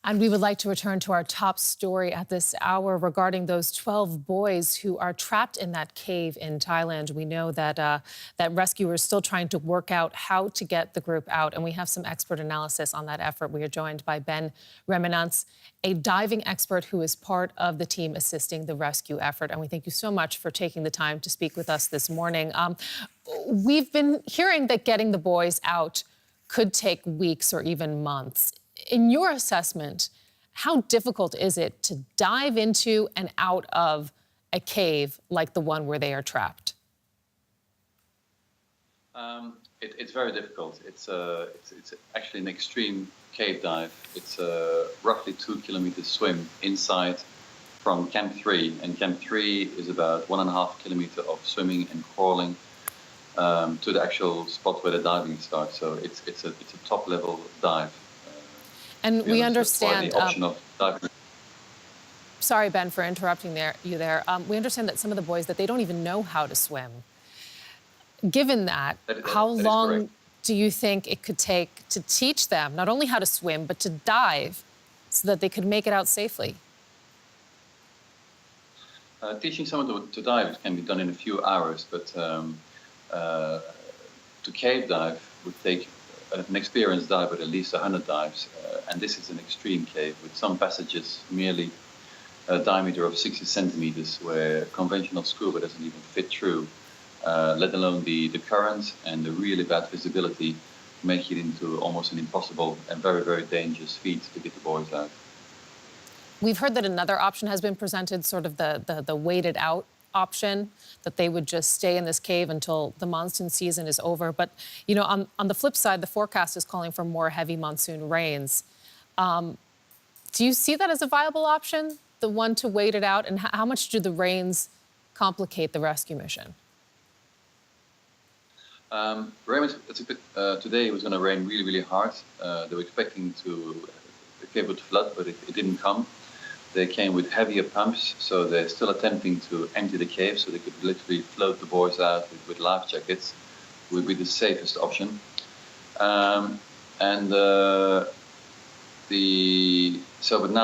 And we would like to return to our top story at this hour regarding those 12 boys who are trapped in that cave in Thailand. We know that that rescuers still trying to work out how to get the group out, and we have some expert analysis on that effort. We are joined by Reymenants, a diving expert who is part of the team assisting the rescue effort. And we thank you so much for taking the time to speak with us this morning. We've been hearing that getting the boys out could take weeks or even months. In your assessment, how difficult is it to dive into and out of a cave like the one where they are trapped? It's very difficult. It's actually an extreme cave dive. It's a roughly 2 kilometer swim inside from Camp 3. And Camp 3 is about 1.5 kilometers of swimming and crawling to the actual spot where the diving starts. So it's a top level dive. And we understand. The option of diving. Sorry, Ben, for interrupting you there. We understand that some of the boys that they don't even know how to swim. Given that how long do you think it could take to teach them not only how to swim but to dive so that they could make it out safely? Teaching someone to dive can be done in a few hours, but to cave dive would take an experienced diver at least 100 dives, and this is an extreme cave with some passages merely a diameter of 60 centimeters where conventional scuba doesn't even fit through, let alone the current and the really bad visibility make it into almost an impossible and very, very dangerous feat to get the boys out. We've heard that another option has been presented, sort of the waited out option, that they would just stay in this cave until the monsoon season is over. But, you know, on the flip side, the forecast is calling for more heavy monsoon rains. Do you see that as a viable option, the one to wait it out? And how much do the rains complicate the rescue mission? Reymenants, today it was going to rain really, really hard. They were expecting the cave would flood, but it didn't come. They came with heavier pumps, so they're still attempting to empty the cave so they could literally float the boys out with life jackets. Would be the safest option. But now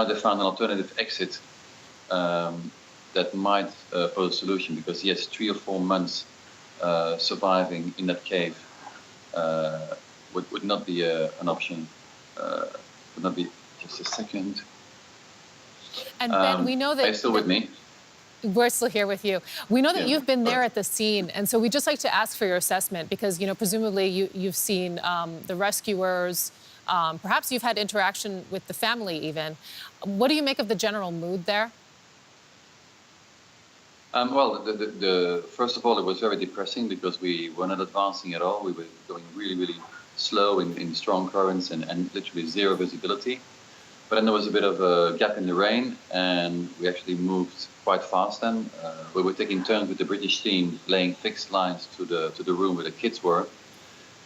they found an alternative exit that might pose a solution, because yes, 3 or 4 months surviving in that cave would not be an option. Would not be. Just a second. And Ben, we know that... Are you still with me? We're still here with you. We know that you've been there at the scene, and so we'd just like to ask for your assessment, because, you know, presumably you've seen the rescuers, perhaps you've had interaction with the family even. What do you make of the general mood there? Well, first of all, it was very depressing because we were not advancing at all. We were going really, really slow in strong currents and literally zero visibility. But then there was a bit of a gap in the rain, and we actually moved quite fast then. We were taking turns with the British team, laying fixed lines to the room where the kids were.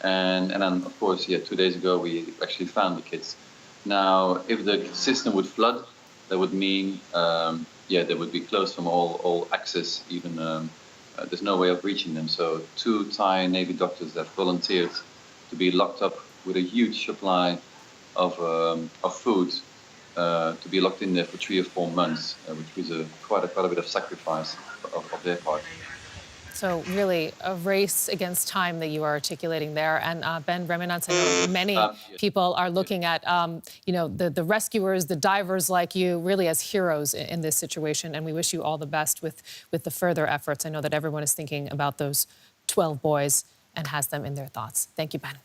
And then, of course, 2 days ago, we actually found the kids. Now, if the system would flood, that would mean, they would be closed from all access, even there's no way of reaching them. So 2 Thai Navy doctors have volunteered to be locked up with a huge supply of food, to be locked in there for 3 or 4 months, which was quite a bit of sacrifice of their part. So really a race against time that you are articulating there. And Ben Reymenants, I know many people are looking at, you know, the rescuers, the divers like you, really as heroes in this situation. And we wish you all the best with the further efforts. I know that everyone is thinking about those 12 boys and has them in their thoughts. Thank you, Ben.